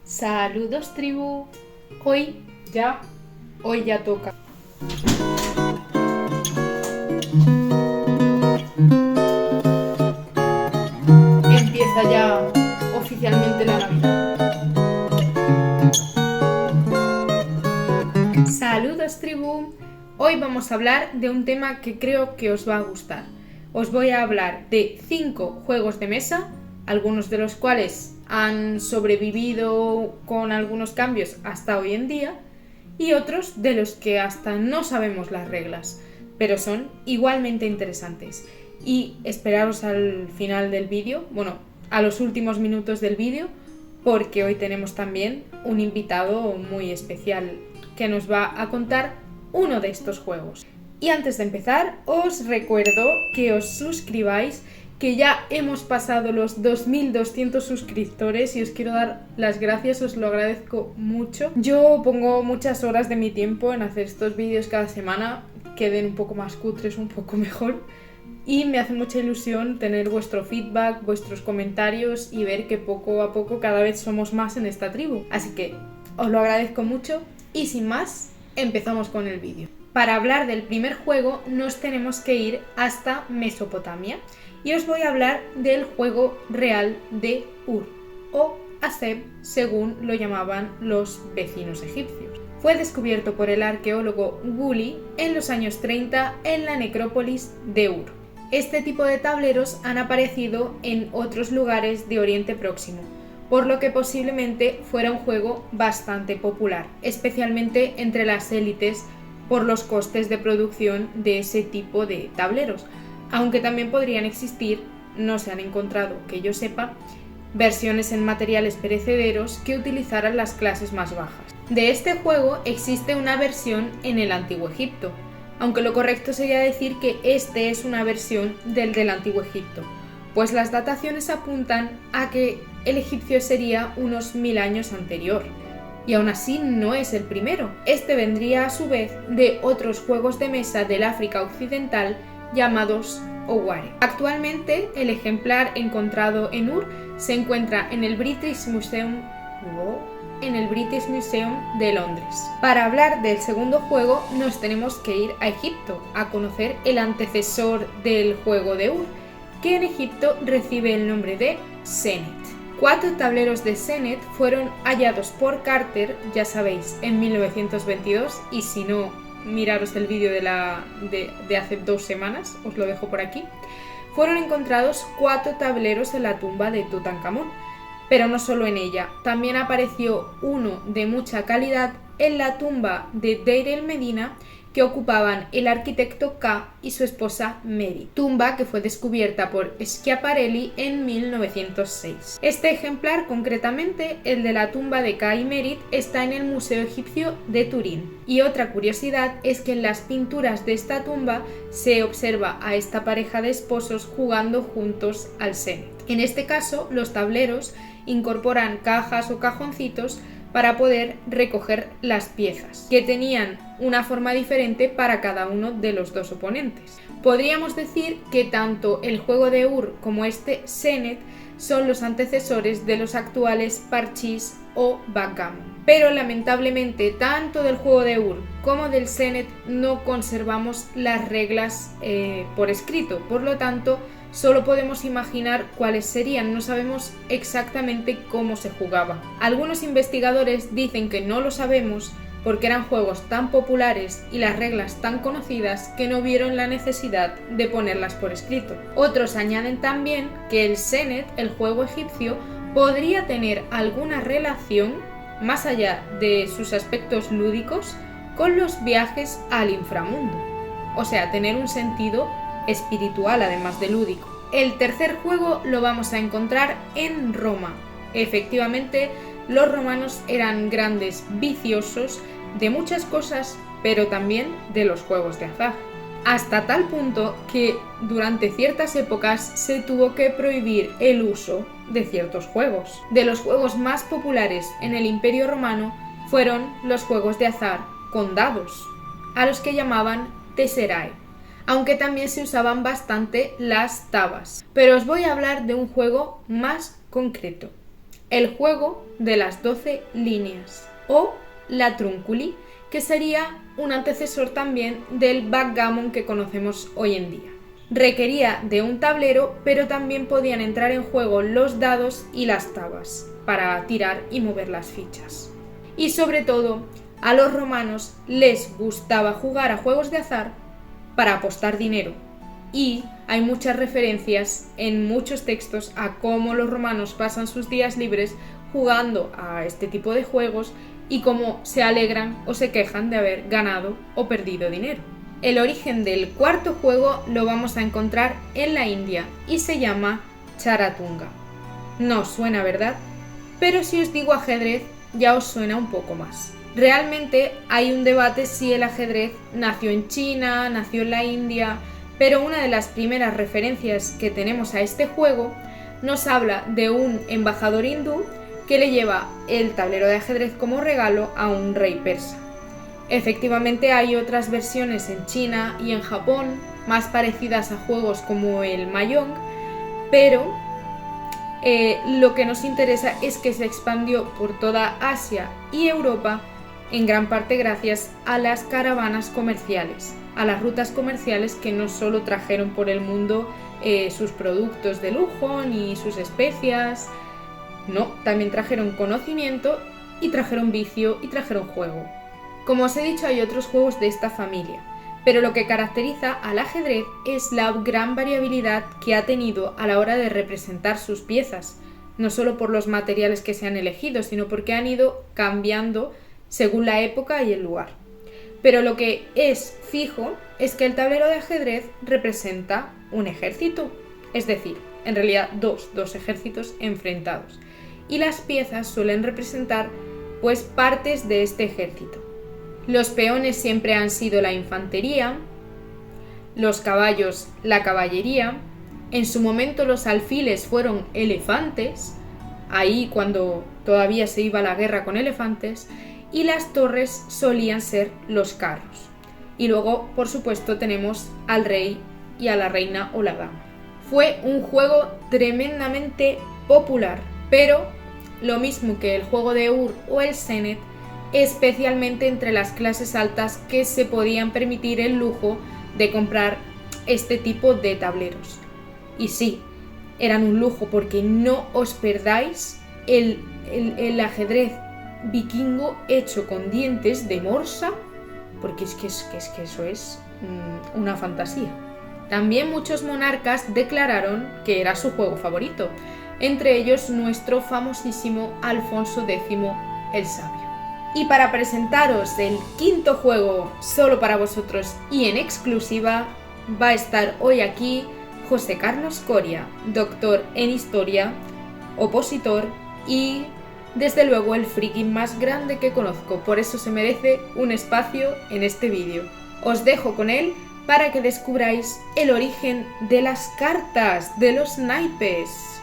Saludos, tribu. Hoy ya toca. Empieza ya oficialmente la Navidad. Saludos, tribu. Hoy vamos a hablar de un tema que creo que os va a gustar. Os voy a hablar de 5 juegos de mesa, algunos de los cuales han sobrevivido con algunos cambios hasta hoy en día, y otros de los que hasta no sabemos las reglas, pero son igualmente interesantes. Y esperaros al final del vídeo, a los últimos minutos del vídeo, porque hoy tenemos también un invitado muy especial que nos va a contar uno de estos juegos. Y antes de empezar, os recuerdo que os suscribáis, que ya hemos pasado los 2200 suscriptores y os quiero dar las gracias, os lo agradezco mucho. Yo pongo muchas horas de mi tiempo en hacer estos vídeos cada semana, queden un poco más cutres, un poco mejor, y me hace mucha ilusión tener vuestro feedback, vuestros comentarios y ver que poco a poco cada vez somos más en esta tribu. Así que os lo agradezco mucho y sin más, empezamos con el vídeo. Para hablar del primer juego nos tenemos que ir hasta Mesopotamia y os voy a hablar del juego real de Ur, o Aseb, según lo llamaban los vecinos egipcios. Fue descubierto por el arqueólogo Woolley en los años 30 en la necrópolis de Ur. Este tipo de tableros han aparecido en otros lugares de Oriente Próximo, por lo que posiblemente fuera un juego bastante popular, especialmente entre las élites por los costes de producción de ese tipo de tableros, aunque también podrían existir, no se han encontrado que yo sepa, versiones en materiales perecederos que utilizaran las clases más bajas. De este juego existe una versión en el Antiguo Egipto, aunque lo correcto sería decir que este es una versión del Antiguo Egipto, pues las dataciones apuntan a que el egipcio sería unos 1000 años anterior. Y aún así no es el primero. Este vendría a su vez de otros juegos de mesa del África Occidental llamados Oware. Actualmente el ejemplar encontrado en Ur se encuentra en el British Museum de Londres. Para hablar del segundo juego nos tenemos que ir a Egipto, a conocer el antecesor del juego de Ur, que en Egipto recibe el nombre de Senet. 4 tableros de Senet fueron hallados por Carter, ya sabéis, en 1922, y si no, miraros el vídeo de hace 2 semanas, os lo dejo por aquí. Fueron encontrados 4 tableros en la tumba de Tutankamón, pero no solo en ella, también apareció uno de mucha calidad en la tumba de Deir el-Medina, que ocupaban el arquitecto K y su esposa Mary, tumba que fue descubierta por Schiaparelli en 1906. Este ejemplar, concretamente el de la tumba de K y Mary, está en el Museo Egipcio de Turín. Y otra curiosidad es que en las pinturas de esta tumba se observa a esta pareja de esposos jugando juntos al Senet. En este caso, los tableros incorporan cajas o cajoncitos para poder recoger las piezas, que tenían una forma diferente para cada uno de los dos oponentes. Podríamos decir que tanto el juego de Ur como este Senet son los antecesores de los actuales parchís o backgammon. Pero lamentablemente tanto del juego de Ur como del Senet no conservamos las reglas por escrito, por lo tanto solo podemos imaginar cuáles serían, no sabemos exactamente cómo se jugaba. Algunos investigadores dicen que no lo sabemos porque eran juegos tan populares y las reglas tan conocidas que no vieron la necesidad de ponerlas por escrito. Otros añaden también que el Senet, el juego egipcio, podría tener alguna relación, más allá de sus aspectos lúdicos, con los viajes al inframundo, o sea, tener un sentido espiritual además de lúdico. El tercer juego lo vamos a encontrar en Roma. Efectivamente, los romanos eran grandes viciosos de muchas cosas, pero también de los juegos de azar. Hasta tal punto que durante ciertas épocas se tuvo que prohibir el uso de ciertos juegos. De los juegos más populares en el Imperio Romano fueron los juegos de azar con dados, a los que llamaban tesserae, aunque también se usaban bastante las tabas. Pero os voy a hablar de un juego más concreto, el juego de las 12 líneas o la trúnculi, que sería un antecesor también del backgammon que conocemos hoy en día. Requería de un tablero, pero también podían entrar en juego los dados y las tabas para tirar y mover las fichas. Y sobre todo, a los romanos les gustaba jugar a juegos de azar para apostar dinero. Y hay muchas referencias en muchos textos a cómo los romanos pasan sus días libres jugando a este tipo de juegos y cómo se alegran o se quejan de haber ganado o perdido dinero. El origen del cuarto juego lo vamos a encontrar en la India y se llama Charatunga. No os suena, ¿verdad? Pero si os digo ajedrez, ya os suena un poco más. Realmente hay un debate si el ajedrez nació en China, nació en la India, pero una de las primeras referencias que tenemos a este juego nos habla de un embajador hindú que le lleva el tablero de ajedrez como regalo a un rey persa. Efectivamente hay otras versiones en China y en Japón, más parecidas a juegos como el Mahjong, pero lo que nos interesa es que se expandió por toda Asia y Europa, en gran parte gracias a las caravanas comerciales, a las rutas comerciales que no solo trajeron por el mundo sus productos de lujo ni sus especias, no, también trajeron conocimiento y trajeron vicio y trajeron juego. Como os he dicho, hay otros juegos de esta familia, pero lo que caracteriza al ajedrez es la gran variabilidad que ha tenido a la hora de representar sus piezas, no solo por los materiales que se han elegido, sino porque han ido cambiando según la época y el lugar. Pero lo que es fijo es que el tablero de ajedrez representa un ejército, es decir, en realidad dos ejércitos enfrentados, y las piezas suelen representar pues partes de este ejército. Los peones siempre han sido la infantería, los caballos la caballería, en su momento los alfiles fueron elefantes, ahí cuando todavía se iba a la guerra con elefantes, y las torres solían ser los carros. Y luego, por supuesto, tenemos al rey y a la reina o la dama. Fue un juego tremendamente popular, pero lo mismo que el juego de Ur o el Senet, especialmente entre las clases altas que se podían permitir el lujo de comprar este tipo de tableros. Y sí, eran un lujo, porque no os perdáis el ajedrez vikingo hecho con dientes de morsa, porque es que eso es una fantasía. También muchos monarcas declararon que era su juego favorito, entre ellos nuestro famosísimo Alfonso X el Sabio. Y para presentaros el quinto juego solo para vosotros y en exclusiva, va a estar hoy aquí José Carlos Coria, doctor en Historia, opositor y desde luego el friki más grande que conozco, por eso se merece un espacio en este vídeo. Os dejo con él para que descubráis el origen de las cartas, de los naipes.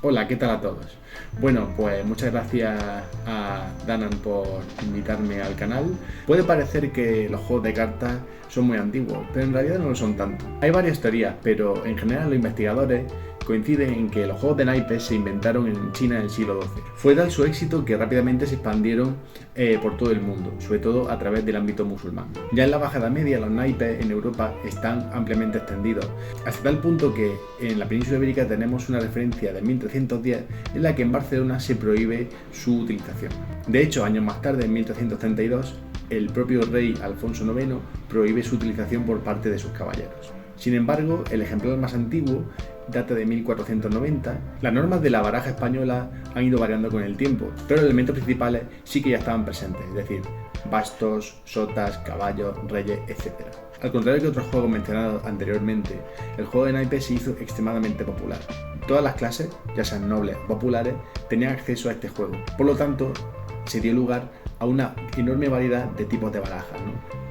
Hola, ¿qué tal a todos? Bueno, pues muchas gracias a Danan por invitarme al canal. Puede parecer que los juegos de cartas son muy antiguos, pero en realidad no lo son tanto. Hay varias teorías, pero en general los investigadores coinciden en que los juegos de naipes se inventaron en China en el siglo XII. Fue tal su éxito que rápidamente se expandieron por todo el mundo, sobre todo a través del ámbito musulmán. Ya en la Baja Edad Media los naipes en Europa están ampliamente extendidos, hasta tal punto que en la península ibérica tenemos una referencia de 1310 en la que en Barcelona se prohíbe su utilización. De hecho, años más tarde, en 1332, el propio rey Alfonso IX prohíbe su utilización por parte de sus caballeros. Sin embargo, el ejemplar más antiguo data de 1490. Las normas de la baraja española han ido variando con el tiempo, pero los elementos principales sí que ya estaban presentes, es decir, bastos, sotas, caballos, reyes, etc. Al contrario que otros juegos mencionados anteriormente, el juego de naipes se hizo extremadamente popular. Todas las clases, ya sean nobles o populares, tenían acceso a este juego. Por lo tanto, se dio lugar a una enorme variedad de tipos de barajas,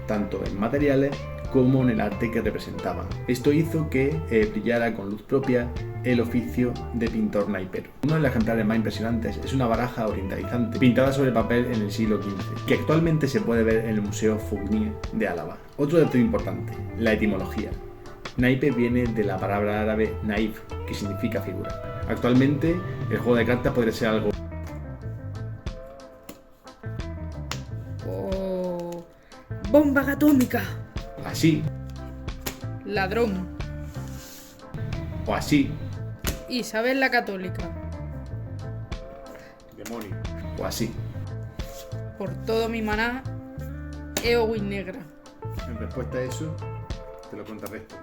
tanto en materiales como en el arte que representaban. Esto hizo que brillara con luz propia el oficio de pintor naipero. Uno de los ejemplares más impresionantes es una baraja orientalizante pintada sobre papel en el siglo XV, que actualmente se puede ver en el Museo Fournier de Álava. Otro dato importante, la etimología. Naipe viene de la palabra árabe naif, que significa figura. Actualmente el juego de cartas podría ser algo... Oh, bomba atómica. así, Ladrón. o así, Isabel la Católica. demonio, o así. Por todo mi maná, Eowyn negra. En respuesta a eso, te lo contrarresto.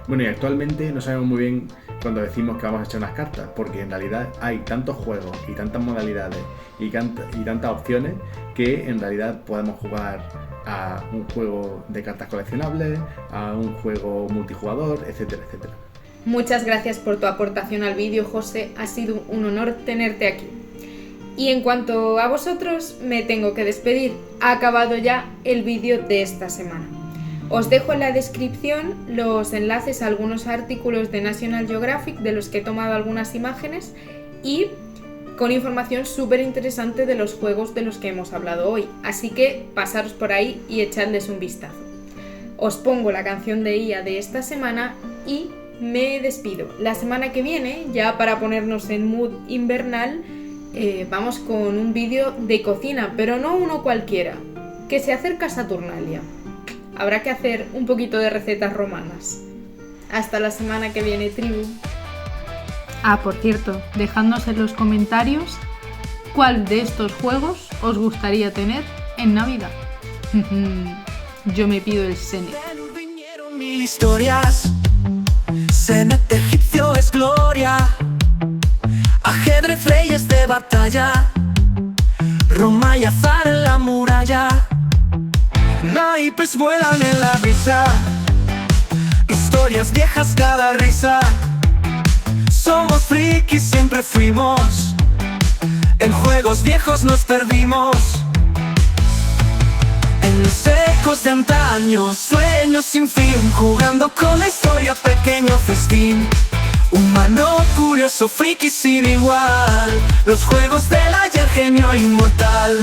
Bueno, y actualmente no sabemos muy bien cuando decimos que vamos a echar unas cartas, porque en realidad hay tantos juegos y tantas modalidades y tantas opciones que en realidad podemos jugar a un juego de cartas coleccionables, a un juego multijugador, etcétera, etcétera. Muchas gracias por tu aportación al vídeo, José. Ha sido un honor tenerte aquí. Y en cuanto a vosotros, me tengo que despedir. Ha acabado ya el vídeo de esta semana. Os dejo en la descripción los enlaces a algunos artículos de National Geographic de los que he tomado algunas imágenes y con información súper interesante de los juegos de los que hemos hablado hoy. Así que pasaros por ahí y echadles un vistazo. Os pongo la canción de IA de esta semana y me despido. La semana que viene, ya para ponernos en mood invernal, vamos con un vídeo de cocina, pero no uno cualquiera, que se acerca a Saturnalia. Habrá que hacer un poquito de recetas romanas. Hasta la semana que viene, tribu. Ah, por cierto, dejadnos en los comentarios cuál de estos juegos os gustaría tener en Navidad. Yo me pido el Senet. Vinieron mil historias, Senet egipcio es gloria, ajedrez reyes de batalla, Roma y azar en la muralla, naipes vuelan en la brisa, historias viejas cada risa. Somos frikis, siempre fuimos, en juegos viejos nos perdimos. En los ecos de antaño, sueños sin fin, jugando con la historia, pequeño festín. Humano curioso, friki sin igual, los juegos del ayer, genio inmortal.